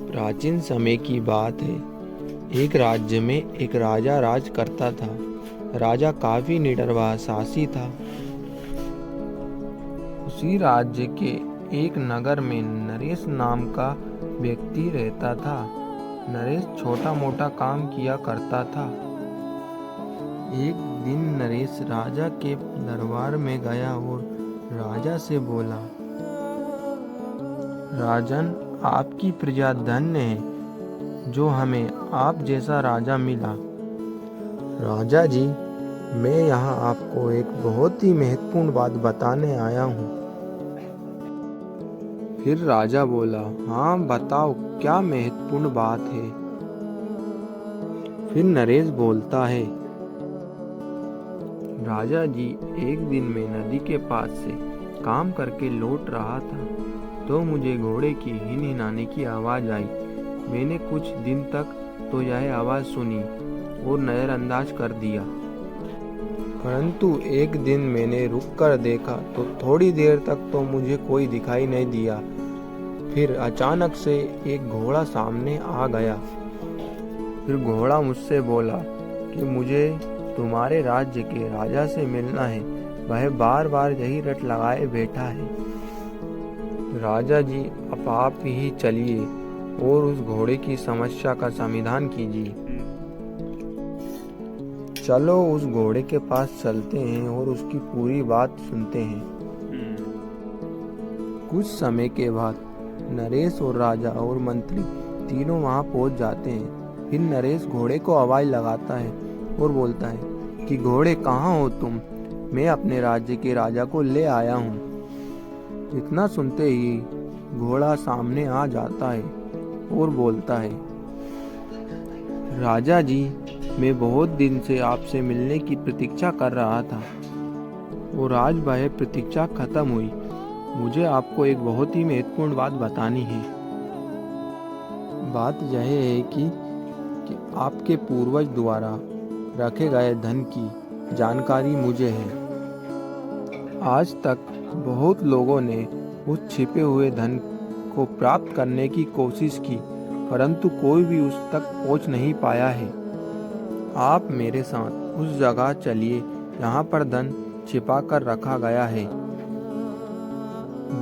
प्राचीन समय की बात है। एक राज्य में एक राजा राज करता था। राजा काफी निडर व साहसी था। उसी राज्य के एक नगर में नरेश नाम का व्यक्ति रहता था। नरेश छोटा मोटा काम किया करता था। एक दिन नरेश राजा के दरबार में गया और राजा से बोला, राजन, आपकी प्रजा धन्य है जो हमें आप जैसा राजा मिला। राजा जी, मैं यहाँ आपको एक बहुत ही महत्वपूर्ण बात बताने आया हूँ। फिर राजा बोला, हाँ बताओ, क्या महत्वपूर्ण बात है। फिर नरेश बोलता है, राजा जी, एक दिन मैं नदी के पास से काम करके लौट रहा था तो मुझे घोड़े की हिनहिनाने की आवाज़ आई। मैंने कुछ दिन तक तो यह आवाज़ सुनी और नज़रअंदाज कर दिया, परंतु एक दिन मैंने रुक कर देखा तो थोड़ी देर तक तो मुझे कोई दिखाई नहीं दिया। फिर अचानक से एक घोड़ा सामने आ गया। फिर घोड़ा मुझसे बोला कि मुझे तुम्हारे राज्य के राजा से मिलना है, वह बार बार यही रट लगाए बैठा है। राजा जी, अब आप ही चलिए और उस घोड़े की समस्या का समाधान कीजिए। चलो उस घोड़े के पास चलते हैं और उसकी पूरी बात सुनते हैं। कुछ समय के बाद नरेश और राजा और मंत्री तीनों वहां पहुंच जाते हैं। फिर नरेश घोड़े को आवाज लगाता है और बोलता है कि घोड़े, कहाँ हो तुम? मैं अपने राज्य के राजा को ले आया हूँ। इतना सुनते ही घोड़ा सामने आ जाता है और बोलता है, राजा जी, मैं बहुत दिन से आपसे मिलने की प्रतीक्षा कर रहा था और आज वह प्रतीक्षा खत्म हुई। मुझे आपको एक बहुत ही महत्वपूर्ण बात बतानी है। बात यह है कि आपके पूर्वज द्वारा रखे गए धन की जानकारी मुझे है। आज तक बहुत लोगों ने उस छिपे हुए धन को प्राप्त करने की कोशिश की, परंतु कोई भी उस तक पहुंच नहीं पाया है। आप मेरे साथ उस जगह चलिए जहां पर धन छिपा कर रखा गया है।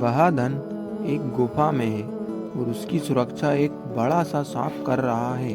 वह धन एक गुफा में है और उसकी सुरक्षा एक बड़ा सा सांप कर रहा है।